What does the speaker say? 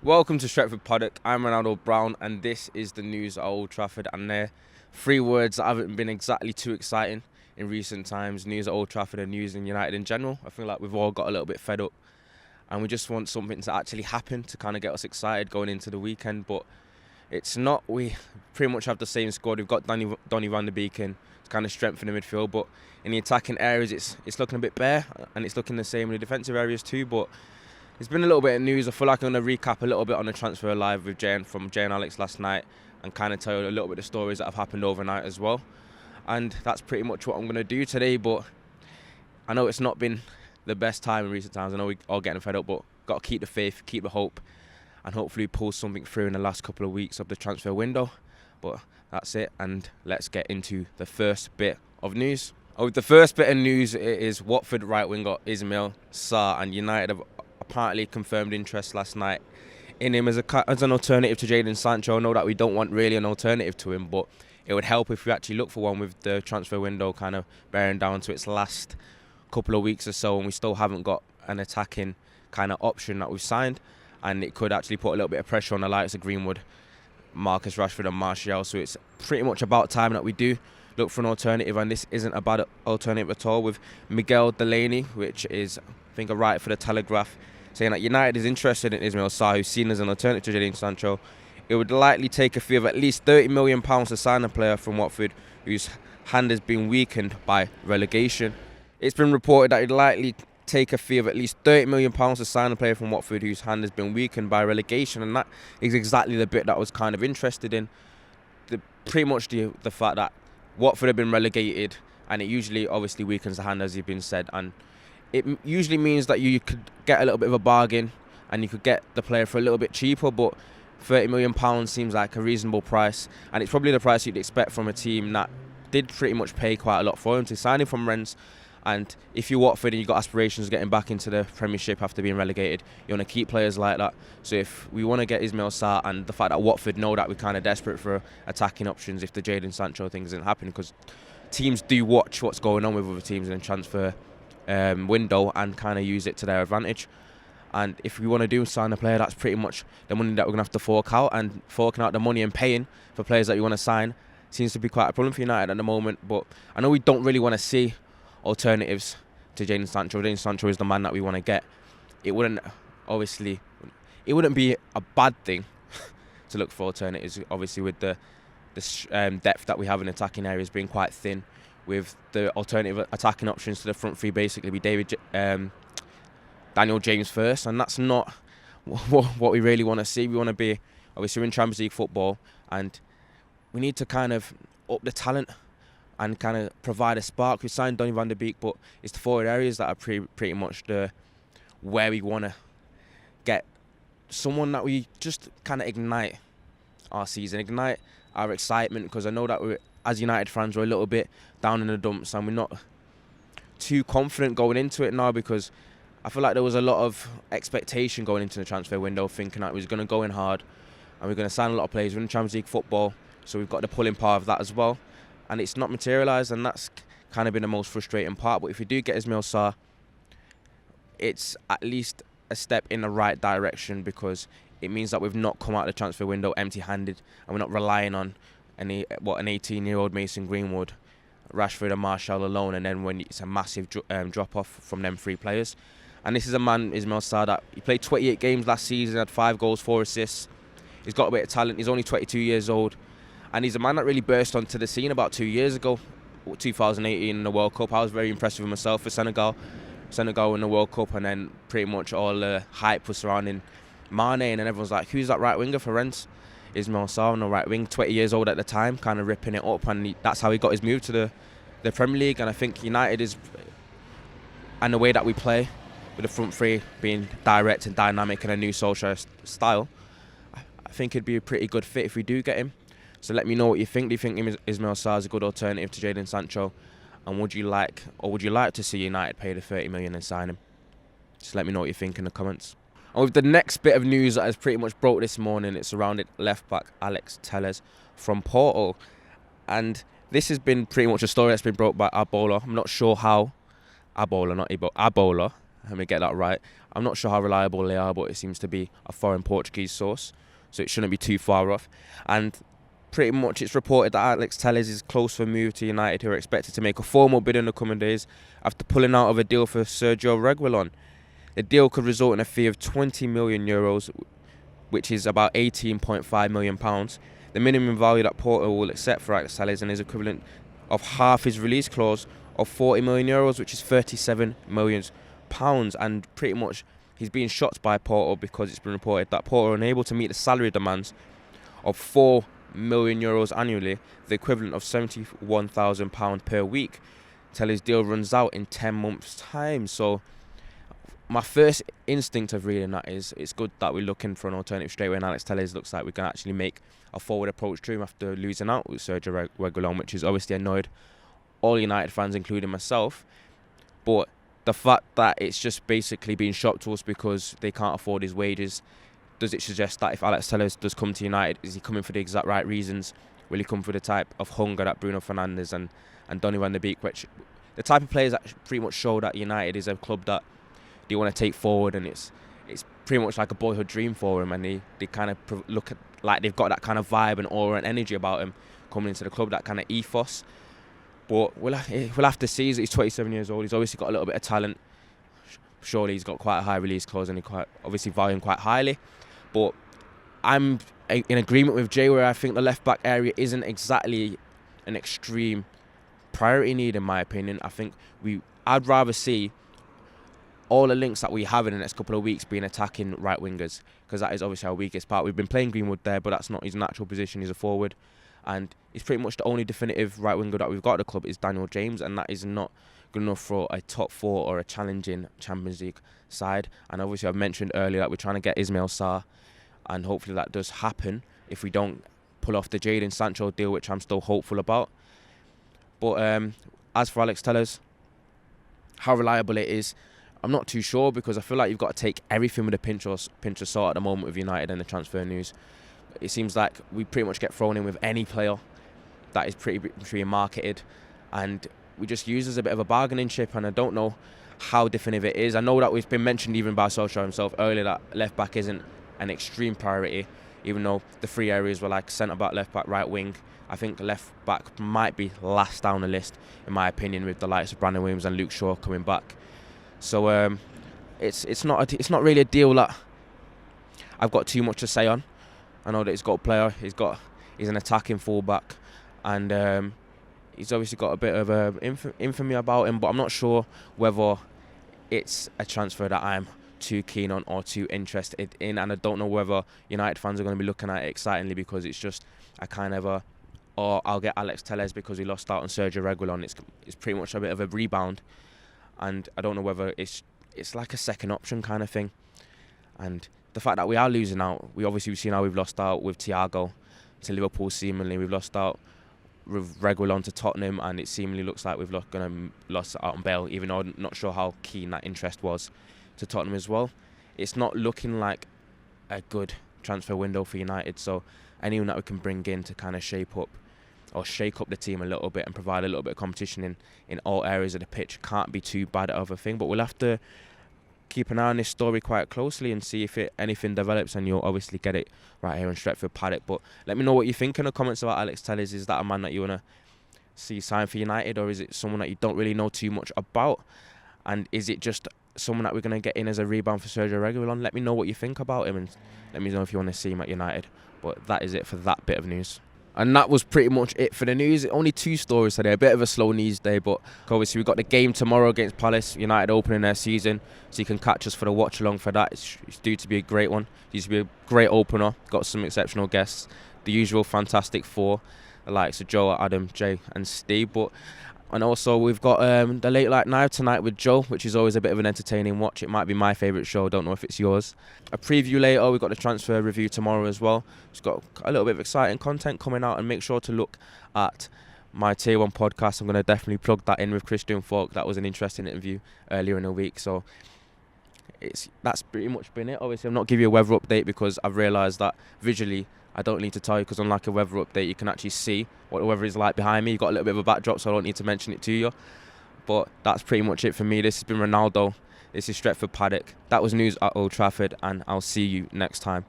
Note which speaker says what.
Speaker 1: Welcome to Stretford Paddock. I'm Ronaldo Brown, and this is the news at Old Trafford. And they're three words that haven't been exactly too exciting in recent times. News at Old Trafford and news in United in general. I feel like we've all got a little bit fed up, and we just want something to actually happen to kind of get us excited going into the weekend. But it's not. We pretty much have the same squad. We've got Donny van der Beek in to kind of strengthen the midfield, but in the attacking areas, it's looking a bit bare, and it's looking the same in the defensive areas too. But there's been a little bit of news. I feel like I'm going to recap a little bit on the transfer live with Jay and Alex last night, and kind of tell you a little bit of the stories that have happened overnight as well. And that's pretty much what I'm going to do today. But I know it's not been the best time in recent times. I know we're all getting fed up, but got to keep the faith, keep the hope, and hopefully pull something through in the last couple of weeks of the transfer window. But that's it, and let's get into the first bit of news. The first bit of news is Watford right winger Ismail Salah, and United have apparently confirmed interest last night in him as an alternative to Jadon Sancho. I know that we don't want really an alternative to him, but it would help if we actually look for one with the transfer window kind of bearing down to its last couple of weeks or so, and we still haven't got an attacking kind of option that we've signed, and it could actually put a little bit of pressure on the likes of Greenwood, Marcus Rashford and Martial. So it's pretty much about time that we do look for an alternative, and this isn't a bad alternative at all, with Miguel Delaney, which is I think a writer for the Telegraph, saying that United is interested in Ismail Salah, who's seen as an alternative to Jadon Sancho. It would likely take a fee of at least £30 million to sign a player from Watford whose hand has been weakened by relegation. It's been reported that it would likely take a fee of at least £30 million to sign a player from Watford whose hand has been weakened by relegation, and that is exactly the bit that I was kind of interested in. Pretty much the fact that Watford have been relegated, and it usually obviously weakens the hand, as you've been said, and it usually means that you could get a little bit of a bargain and you could get the player for a little bit cheaper, but £30 million seems like a reasonable price, and it's probably the price you'd expect from a team that did pretty much pay quite a lot for him to sign him from Rennes. And if you're Watford and you've got aspirations of getting back into the Premiership after being relegated, you want to keep players like that. So if we want to get Ismail Salah, and the fact that Watford know that we're kind of desperate for attacking options if the Jadon Sancho thing isn't happening, because teams do watch what's going on with other teams in the transfer window and kind of use it to their advantage. And if we want to sign a player, that's pretty much the money that we're going to have to fork out, and forking out the money and paying for players that you want to sign seems to be quite a problem for United at the moment. But I know we don't really want to see alternatives to Jadon Sancho. Jadon Sancho is the man that we want to get. It wouldn't be a bad thing to look for alternatives, obviously, with the depth that we have in attacking areas being quite thin, with the alternative attacking options to the front three basically be Daniel James first, and that's not what we really want to see. We want to be, obviously, we're in Champions League football, and we need to kind of up the talent and kind of provide a spark. We signed Donny van der Beek, but it's the forward areas that are pretty much where we want to get someone that we just kind of ignite our season, ignite our excitement, because I know that as United fans, we're a little bit down in the dumps, and we're not too confident going into it now, because I feel like there was a lot of expectation going into the transfer window, thinking that we was going to go in hard and we're going to sign a lot of players. We're in Champions League football, so we've got the pulling power of that as well, and it's not materialised, and that's kind of been the most frustrating part. But if we do get Ismail Salah, it's at least a step in the right direction, because it means that we've not come out of the transfer window empty-handed, and we're not relying on an 18-year-old Mason Greenwood, Rashford and Martial alone, and then when it's a massive drop-off from them three players. And this is a man, Ismail Salah, that he played 28 games last season, had 5 goals, 4 assists. He's got a bit of talent. He's only 22 years old. And he's a man that really burst onto the scene about 2 years ago, 2018 in the World Cup. I was very impressed with myself for Senegal in the World Cup, and then pretty much all the hype was surrounding Mane, and everyone's like, who's that right winger for Rennes? Ismail Salah on the right wing, 20 years old at the time, kind of ripping it up, and that's how he got his move to the Premier League. And I think United is, and the way that we play, with the front three being direct and dynamic in a new Solskjaer style, I think it'd be a pretty good fit if we do get him. So let me know what you think. Do you think Ismail Salah is a good alternative to Jadon Sancho? And would you like to see United pay the £30 million and sign him? Just let me know what you think in the comments. And with the next bit of news that has pretty much broke this morning, it's surrounded left back Alex Tellez from Porto. And this has been pretty much a story that's been brought by Abola. I'm not sure how Abola, not Ebo, Abola Let me get that right. I'm not sure how reliable they are, but it seems to be a foreign Portuguese source, so it shouldn't be too far off. And pretty much it's reported that Alex Tellez is close for a move to United, who are expected to make a formal bid in the coming days after pulling out of a deal for Sergio Reguilon. The deal could result in a fee of €20 million, which is about £18.5 million. The minimum value that Porto will accept for Alex Tellez is equivalent of half his release clause of €40 million, which is £37 million. And pretty much he's being shot by Porto because it's been reported that Porto are unable to meet the salary demands of €4 million annually, the equivalent of £71,000 per week, till his deal runs out in 10 months' time. So my first instinct of reading that is it's good that we're looking for an alternative straight away, and Alex Tellez looks like we can actually make a forward approach to him after losing out with Sergio Reguilon, which has obviously annoyed all United fans, including myself. But the fact that it's just basically being shopped to us because they can't afford his wages, does it suggest that if Alex Tellez does come to United, is he coming for the exact right reasons? Will he come for the type of hunger that Bruno Fernandes and Donny van de Beek, which the type of players that pretty much show that United is a club that they want to take forward, and it's pretty much like a boyhood dream for him, and they kind of look at like they've got that kind of vibe and aura and energy about him coming into the club, that kind of ethos. But we'll have to see. He's 27 years old. He's obviously got a little bit of talent. Surely he's got quite a high release clause, and he quite obviously value him quite highly. But I'm in agreement with Jay, where I think the left back area isn't exactly an extreme priority need, in my opinion. I think I'd rather see all the links that we have in the next couple of weeks being attacking right wingers, because that is obviously our weakest part. We've been playing Greenwood there, but that's not his natural position. He's a forward, and it's pretty much the only definitive right winger that we've got at the club is Daniel James, and that is not good enough for a top four or a challenging Champions League side. And obviously I've mentioned earlier that we're trying to get Ismail Salah, and hopefully that does happen if we don't pull off the Jadon Sancho deal, which I'm still hopeful about. But as for Alex Tellez, how reliable it is, I'm not too sure, because I feel like you've got to take everything with a pinch of salt at the moment with United and the transfer news. It seems like we pretty much get thrown in with any player that is pretty marketed, and we just use as a bit of a bargaining chip, and I don't know how definitive it is. I know that we've been mentioned even by Solskjaer himself earlier that left back isn't an extreme priority, even though the three areas were like centre back, left back, right wing. I think left back might be last down the list, in my opinion, with the likes of Brandon Williams and Luke Shaw coming back. So it's not really a deal that I've got too much to say on. I know that he's got a player, he's an attacking fullback, and he's obviously got a bit of infamy about him, but I'm not sure whether it's a transfer that I'm too keen on or too interested in, and I don't know whether United fans are going to be looking at it excitingly, because it's just a kind of or I'll get Alex Tellez because we lost out on Sergio Reguilon. It's pretty much a bit of a rebound, and I don't know whether it's like a second option kind of thing. And the fact that we are losing out, we've seen how we've lost out with Thiago to Liverpool seemingly, we've lost out with Reguilon to Tottenham, and it seemingly looks like we've lost out on Bale, even though I'm not sure how keen that interest was to Tottenham as well. It's not looking like a good transfer window for United, so anyone that we can bring in to kind of shake up the team a little bit and provide a little bit of competition in all areas of the pitch can't be too bad of a thing. But we'll have to keep an eye on this story quite closely and see if anything develops, and you'll obviously get it right here in Stretford Paddock. But let me know what you think in the comments about Alex Tellez. Is that a man that you want to see sign for United, or is it someone that you don't really know too much about? And is it just someone that we're going to get in as a rebound for Sergio Reguilon? Let me know what you think about him, and let me know if you want to see him at United. But that is it for that bit of news. And that was pretty much it for the news. Only two stories today. A bit of a slow news day, but obviously we've got the game tomorrow against Palace. United opening their season, so you can catch us for the watch along for that. It's due to be a great one. It's due to be a great opener. Got some exceptional guests. The usual fantastic four, the likes of Joe, Adam, Jay and Steve. And also we've got the Late Night Night tonight with Joe, which is always a bit of an entertaining watch. It might be my favourite show, don't know if it's yours. A preview later, we've got the transfer review tomorrow as well. It's got a little bit of exciting content coming out, and make sure to look at my Tier 1 podcast. I'm going to definitely plug that in with Christian Falk. That was an interesting interview earlier in the week, so that's pretty much been it. Obviously I'm not giving you a weather update because I've realised that visually I don't need to tell you, because unlike a weather update, you can actually see what the weather is like behind me. You've got a little bit of a backdrop, so I don't need to mention it to you. But that's pretty much it for me. This has been Ronaldo. This is Stretford Paddock. That was news at Old Trafford, and I'll see you next time.